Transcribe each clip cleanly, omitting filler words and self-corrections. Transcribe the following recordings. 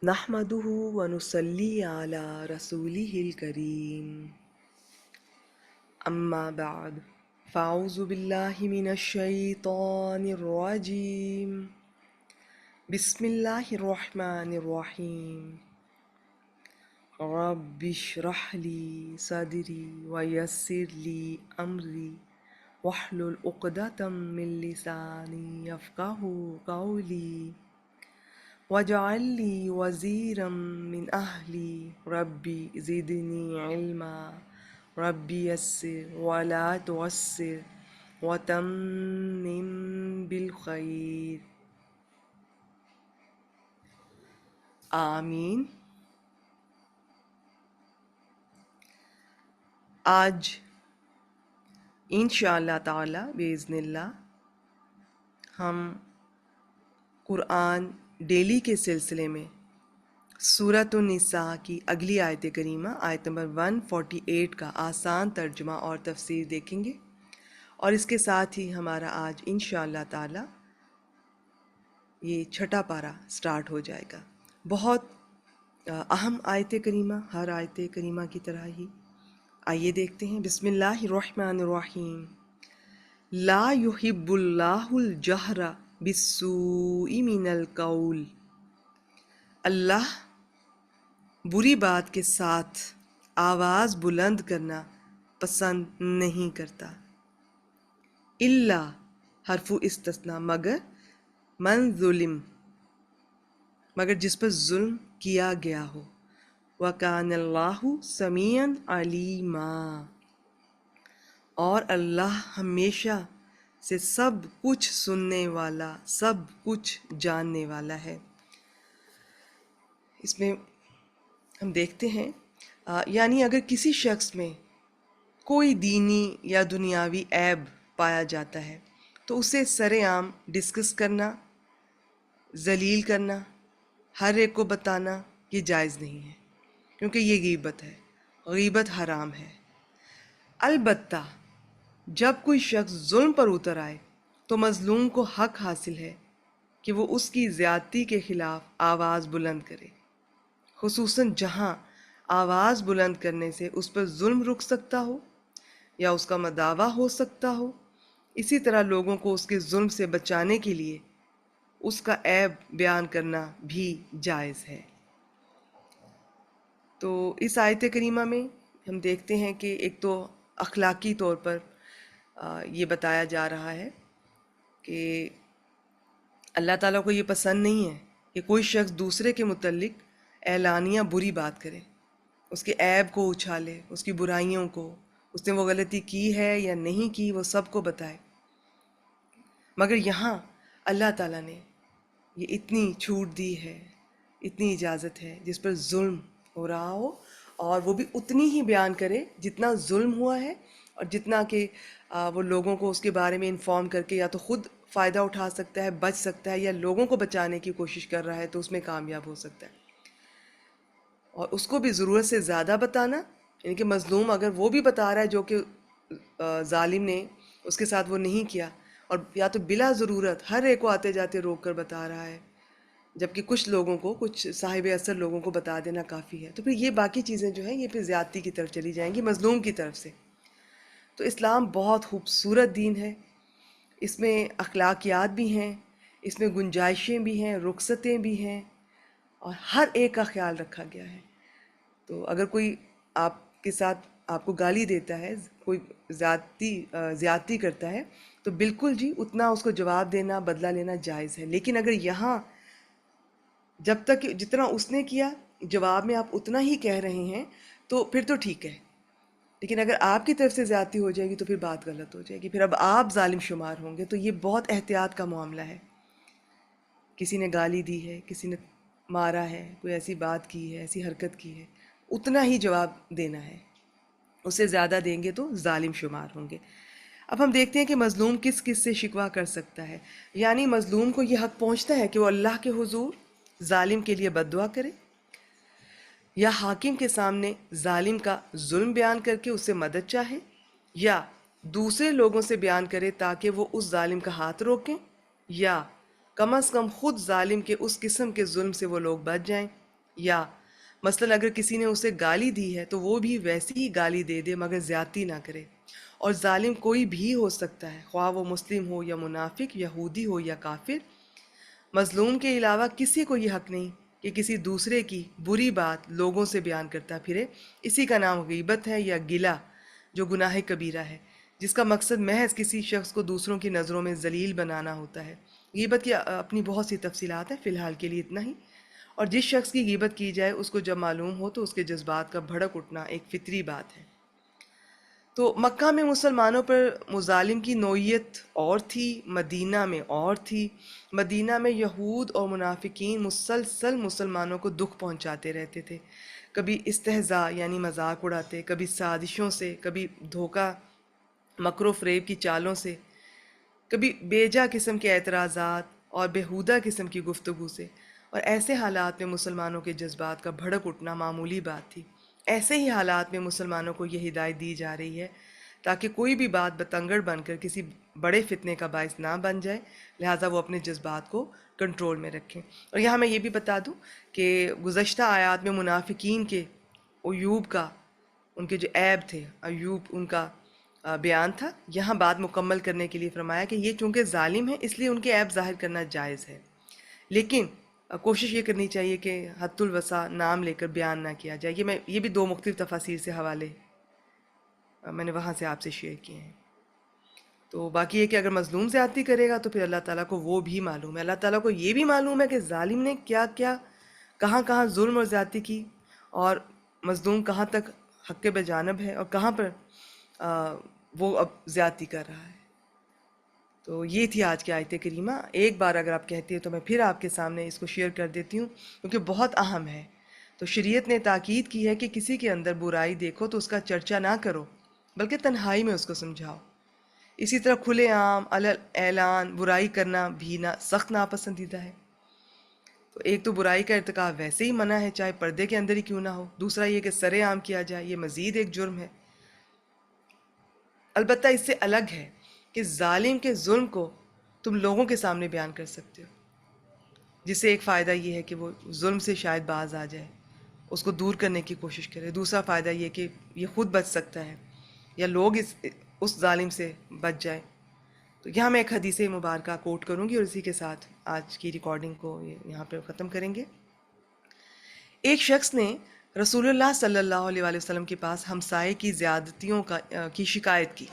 نحمده ونصلي على رسوله الكريم أما بعد فأعوذ بالله من الشيطان الرجيم بسم الله الرحمن الرحيم رب اشرح لي صدري ويسر لي أمري واحلل عقدة من لساني يفقهوا قولي واجعل لي وزيرا من أهلي ربي زدني علما ربي يسر ولا تعسر وتمم بالخير آمین۔ آج انشاءاللہ تعالی بإذن اللہ ہم قرآن ڈیلی کے سلسلے میں سورۃ النساء کی اگلی آیت کریمہ آیت نمبر 148 کا آسان ترجمہ اور تفسیر دیکھیں گے، اور اس کے ساتھ ہی ہمارا آج انشاءاللہ تعالی یہ چھٹا پارہ سٹارٹ ہو جائے گا۔ بہت اہم آیت کریمہ، ہر آیت کریمہ کی طرح ہی۔ آئیے دیکھتے ہیں۔ بسم اللہ الرحمن الرحیم۔ لا یحب اللہ الجہر بالسوء من القول۔ اللہ بری بات کے ساتھ آواز بلند کرنا پسند نہیں کرتا۔ الا حرف استثناء، من ظلم، مگر جس پر ظلم کیا گیا ہو۔ وَكَانَ اللَّهُ سَمِيعًا عَلِيمًا، اور اللہ ہمیشہ سے سب کچھ سننے والا، سب کچھ جاننے والا ہے۔ اس میں ہم دیکھتے ہیں یعنی اگر کسی شخص میں کوئی دینی یا دنیاوی عیب پایا جاتا ہے تو اسے سر عام ڈسکس کرنا، ذلیل کرنا، ہر ایک کو بتانا یہ جائز نہیں ہے، کیونکہ یہ غیبت ہے، غیبت حرام ہے۔ البتہ جب کوئی شخص ظلم پر اتر آئے تو مظلوم کو حق حاصل ہے کہ وہ اس کی زیادتی کے خلاف آواز بلند کرے، خصوصاً جہاں آواز بلند کرنے سے اس پر ظلم رک سکتا ہو یا اس کا مداوع ہو سکتا ہو۔ اسی طرح لوگوں کو اس کے ظلم سے بچانے کے لیے اس کا عیب بیان کرنا بھی جائز ہے۔ تو اس آیت کریمہ میں ہم دیکھتے ہیں کہ ایک تو اخلاقی طور پر یہ بتایا جا رہا ہے کہ اللہ تعالیٰ کو یہ پسند نہیں ہے کہ کوئی شخص دوسرے کے متعلق اعلانیہ بری بات کرے، اس کے عیب کو اچھالے، اس کی برائیوں کو، اس نے وہ غلطی کی ہے یا نہیں کی وہ سب کو بتائے۔ مگر یہاں اللہ تعالیٰ نے یہ اتنی چھوٹ دی ہے، اتنی اجازت ہے جس پر ظلم ہو رہا ہو اور وہ بھی اتنی ہی بیان کرے جتنا ظلم ہوا ہے، اور جتنا کہ وہ لوگوں کو اس کے بارے میں انفارم کر کے یا تو خود فائدہ اٹھا سکتا ہے، بچ سکتا ہے، یا لوگوں کو بچانے کی کوشش کر رہا ہے تو اس میں کامیاب ہو سکتا ہے۔ اور اس کو بھی ضرورت سے زیادہ بتانا، یعنی کہ مظلوم اگر وہ بھی بتا رہا ہے جو کہ ظالم نے اس کے ساتھ وہ نہیں کیا، اور یا تو بلا ضرورت ہر ایک کو آتے جاتے روک کر بتا رہا ہے، جبکہ کچھ لوگوں کو، کچھ صاحب اثر لوگوں کو بتا دینا کافی ہے، تو پھر یہ باقی چیزیں جو ہیں یہ پھر زیادتی کی طرف چلی جائیں گی مظلوم کی طرف سے۔ تو اسلام بہت خوبصورت دین ہے، اس میں اخلاقیات بھی ہیں، اس میں گنجائشیں بھی ہیں، رخصتیں بھی ہیں، اور ہر ایک کا خیال رکھا گیا ہے۔ تو اگر کوئی آپ کے ساتھ آپ کو گالی دیتا ہے، کوئی زیادتی کرتا ہے، تو بالکل جی اتنا اس کو جواب دینا، بدلہ لینا جائز ہے۔ لیکن اگر یہاں جب تک جتنا اس نے کیا جواب میں آپ اتنا ہی کہہ رہے ہیں تو پھر تو ٹھیک ہے، لیکن اگر آپ کی طرف سے زیادتی ہو جائے گی تو پھر بات غلط ہو جائے گی، پھر اب آپ ظالم شمار ہوں گے۔ تو یہ بہت احتیاط کا معاملہ ہے۔ کسی نے گالی دی ہے، کسی نے مارا ہے، کوئی ایسی بات کی ہے، ایسی حرکت کی ہے، اتنا ہی جواب دینا ہے، اس سے زیادہ دیں گے تو ظالم شمار ہوں گے۔ اب ہم دیکھتے ہیں کہ مظلوم کس کس سے شکوہ کر سکتا ہے۔ یعنی مظلوم کو یہ حق پہنچتا ہے کہ وہ اللہ کے حضور ظالم کے لیے بد دعا کرے، یا حاکم کے سامنے ظالم کا ظلم بیان کر کے اس سے مدد چاہے، یا دوسرے لوگوں سے بیان کرے تاکہ وہ اس ظالم کا ہاتھ روکیں، یا کم از کم خود ظالم کے اس قسم کے ظلم سے وہ لوگ بچ جائیں۔ یا مثلاً اگر کسی نے اسے گالی دی ہے تو وہ بھی ویسی ہی گالی دے دے مگر زیادتی نہ کرے۔ اور ظالم کوئی بھی ہو سکتا ہے، خواہ وہ مسلم ہو یا منافق، یہودی ہو یا کافر۔ مظلوم کے علاوہ کسی کو یہ حق نہیں کہ کسی دوسرے کی بری بات لوگوں سے بیان کرتا پھرے۔ اسی کا نام غیبت ہے یا گلہ، جو گناہ کبیرہ ہے، جس کا مقصد محض کسی شخص کو دوسروں کی نظروں میں ذلیل بنانا ہوتا ہے۔ غیبت کی اپنی بہت سی تفصیلات ہیں، فی الحال کے لیے اتنا ہی۔ اور جس شخص کی غیبت کی جائے اس کو جب معلوم ہو تو اس کے جذبات کا بھڑک اٹھنا ایک فطری بات ہے۔ تو مکہ میں مسلمانوں پر مظالم کی نوعیت اور تھی، مدینہ میں اور تھی۔ مدینہ میں یہود اور منافقین مسلسل مسلمانوں کو دکھ پہنچاتے رہتے تھے، کبھی استہزاء یعنی مذاق اڑاتے، کبھی سازشوں سے، کبھی دھوکہ مکر و فریب کی چالوں سے، کبھی بیجا قسم کے اعتراضات اور بیہودہ قسم کی گفتگو سے۔ اور ایسے حالات میں مسلمانوں کے جذبات کا بھڑک اٹھنا معمولی بات تھی۔ ایسے ہی حالات میں مسلمانوں کو یہ ہدایت دی جا رہی ہے تاکہ کوئی بھی بات بتنگڑ بن کر کسی بڑے فتنے کا باعث نہ بن جائے، لہٰذا وہ اپنے جذبات کو کنٹرول میں رکھیں۔ اور یہاں میں یہ بھی بتا دوں کہ گزشتہ آیات میں منافقین کے عیوب کا، ان کے جو عیب تھے، عیوب ان کا بیان تھا۔ یہاں بات مکمل کرنے کے لیے فرمایا کہ یہ چونکہ ظالم ہیں اس لیے ان کے عیب ظاہر کرنا جائز ہے، لیکن کوشش یہ کرنی چاہیے کہ حد الوسع نام لے کر بیان نہ کیا جائے۔ یہ بھی دو مختلف تفاسیر سے حوالے میں نے وہاں سے آپ سے شیئر کیے ہیں۔ تو باقی یہ کہ اگر مظلوم زیادتی کرے گا تو پھر اللہ تعالیٰ کو وہ بھی معلوم ہے، اللہ تعالیٰ کو یہ بھی معلوم ہے کہ ظالم نے کیا کیا، کہاں کہاں ظلم اور زیادتی کی، اور مظلوم کہاں تک حق کے بجانب ہے اور کہاں پر وہ اب زیادتی کر رہا ہے۔ تو یہ تھی آج کی آیت کریمہ۔ ایک بار اگر آپ کہتے ہیں تو میں پھر آپ کے سامنے اس کو شیئر کر دیتی ہوں کیونکہ بہت اہم ہے۔ تو شریعت نے تاکید کی ہے کہ کسی کے اندر برائی دیکھو تو اس کا چرچا نہ کرو، بلکہ تنہائی میں اس کو سمجھاؤ۔ اسی طرح کھلے عام اعلان برائی کرنا بھی سخت ناپسندیدہ ہے۔ تو ایک تو برائی کا ارتکاب ویسے ہی منع ہے چاہے پردے کے اندر ہی کیوں نہ ہو، دوسرا یہ کہ سرے عام کیا جائے، یہ مزید ایک جرم ہے۔ البتہ اس سے الگ ہے کہ ظالم کے ظلم کو تم لوگوں کے سامنے بیان کر سکتے ہو، جس سے ایک فائدہ یہ ہے کہ وہ ظلم سے شاید باز آ جائے، اس کو دور کرنے کی کوشش کرے۔ دوسرا فائدہ یہ کہ یہ خود بچ سکتا ہے یا لوگ اس ظالم سے بچ جائے۔ تو یہاں میں ایک حدیث مبارکہ کوٹ کروں گی اور اسی کے ساتھ آج کی ریکارڈنگ کو یہاں پہ ختم کریں گے۔ ایک شخص نے رسول اللہ صلی اللہ علیہ وآلہ وسلم کے پاس ہمسائے کی زیادتیوں کی شکایت کی۔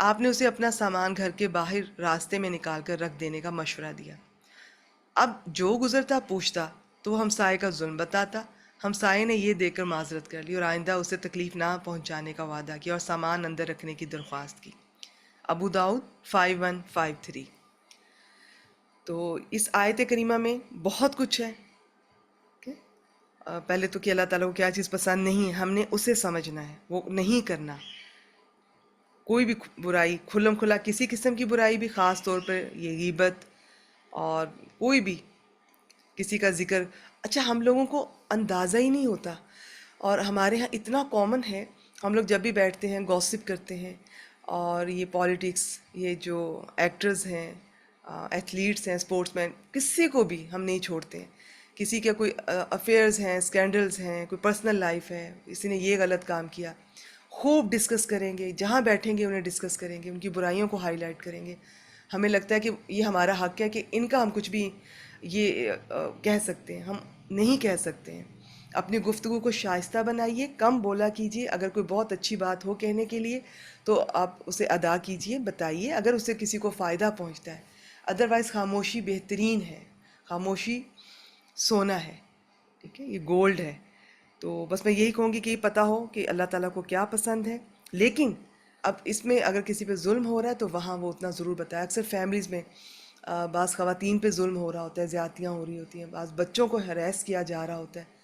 آپ نے اسے اپنا سامان گھر کے باہر راستے میں نکال کر رکھ دینے کا مشورہ دیا۔ اب جو گزرتا پوچھتا تو وہ ہمسائے کا ظلم بتاتا۔ ہمسائے نے یہ دیکھ کر معذرت کر لی اور آئندہ اسے تکلیف نہ پہنچانے کا وعدہ کیا اور سامان اندر رکھنے کی درخواست کی۔ ابو داؤد 5153۔ تو اس آیت کریمہ میں بہت کچھ ہے۔ پہلے تو کہ اللہ تعالیٰ کو کیا چیز پسند نہیں ہے، ہم نے اسے سمجھنا ہے، وہ نہیں کرنا۔ کوئی بھی برائی، کھلم کھلا کسی قسم کی برائی بھی، خاص طور پر یہ غیبت اور کوئی بھی کسی کا ذکر، اچھا ہم لوگوں کو اندازہ ہی نہیں ہوتا، اور ہمارے ہاں اتنا کامن ہے، ہم لوگ جب بھی بیٹھتے ہیں گوسپ کرتے ہیں، اور یہ پالیٹکس، یہ جو ایکٹرز ہیں، ایتھلیٹس ہیں، سپورٹس مین، کسی کو بھی ہم نہیں چھوڑتے ہیں۔ کسی کے کوئی افیئرز ہیں، اسکینڈلز ہیں، کوئی پرسنل لائف ہے، کسی نے یہ غلط کام کیا، خوب ڈسکس کریں گے، جہاں بیٹھیں گے انہیں ڈسکس کریں گے، ان کی برائیوں کو ہائی لائٹ کریں گے۔ ہمیں لگتا ہے کہ یہ ہمارا حق ہے کہ ان کا ہم کچھ بھی یہ کہہ سکتے ہیں، ہم نہیں کہہ سکتے ہیں۔ اپنی گفتگو کو شائستہ بنائیے، کم بولا کیجیے، اگر کوئی بہت اچھی بات ہو کہنے کے لیے تو آپ اسے ادا کیجیے، بتائیے اگر اسے کسی کو فائدہ پہنچتا ہے، ادروائز خاموشی بہترین ہے، خاموشی سونا ہے، ٹھیک ہے، یہ گولڈ ہے۔ تو بس میں یہی کہوں گی کہ یہ پتہ ہو کہ اللہ تعالیٰ کو کیا پسند ہے، لیکن اب اس میں اگر کسی پہ ظلم ہو رہا ہے تو وہاں وہ اتنا ضرور بتائے۔ اکثر فیملیز میں بعض خواتین پہ ظلم ہو رہا ہوتا ہے، زیادتیاں ہو رہی ہوتی ہیں، بعض بچوں کو ہراس کیا جا رہا ہوتا ہے،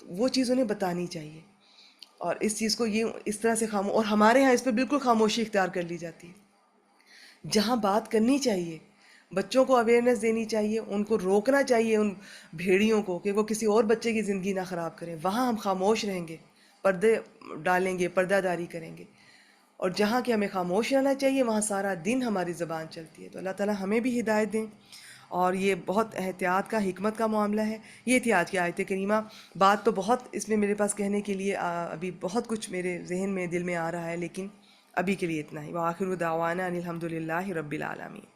تو وہ چیز انہیں بتانی چاہیے، اور اس چیز کو یہ اس طرح سے اور ہمارے ہاں اس پہ بالکل خاموشی اختیار کر لی جاتی ہے۔ جہاں بات کرنی چاہیے، بچوں کو اویئرنیس دینی چاہیے، ان کو روکنا چاہیے، ان بھیڑیوں کو کہ وہ کسی اور بچے کی زندگی نہ خراب کریں، وہاں ہم خاموش رہیں گے، پردے ڈالیں گے، پردہ داری کریں گے۔ اور جہاں کہ ہمیں خاموش رہنا چاہیے وہاں سارا دن ہماری زبان چلتی ہے۔ تو اللہ تعالیٰ ہمیں بھی ہدایت دیں اور یہ بہت احتیاط کا حکمت کا معاملہ ہے. یہ تھی آج کی آیت کریمہ. بات تو بہت اس میں میرے پاس کہنے کے لیے ابھی بہت کچھ میرے ذہن میں دل میں آ رہا ہے، لیکن ابھی کے لیے اتنا ہی. وآخر دعوانا ان الحمد للہ رب العالمین.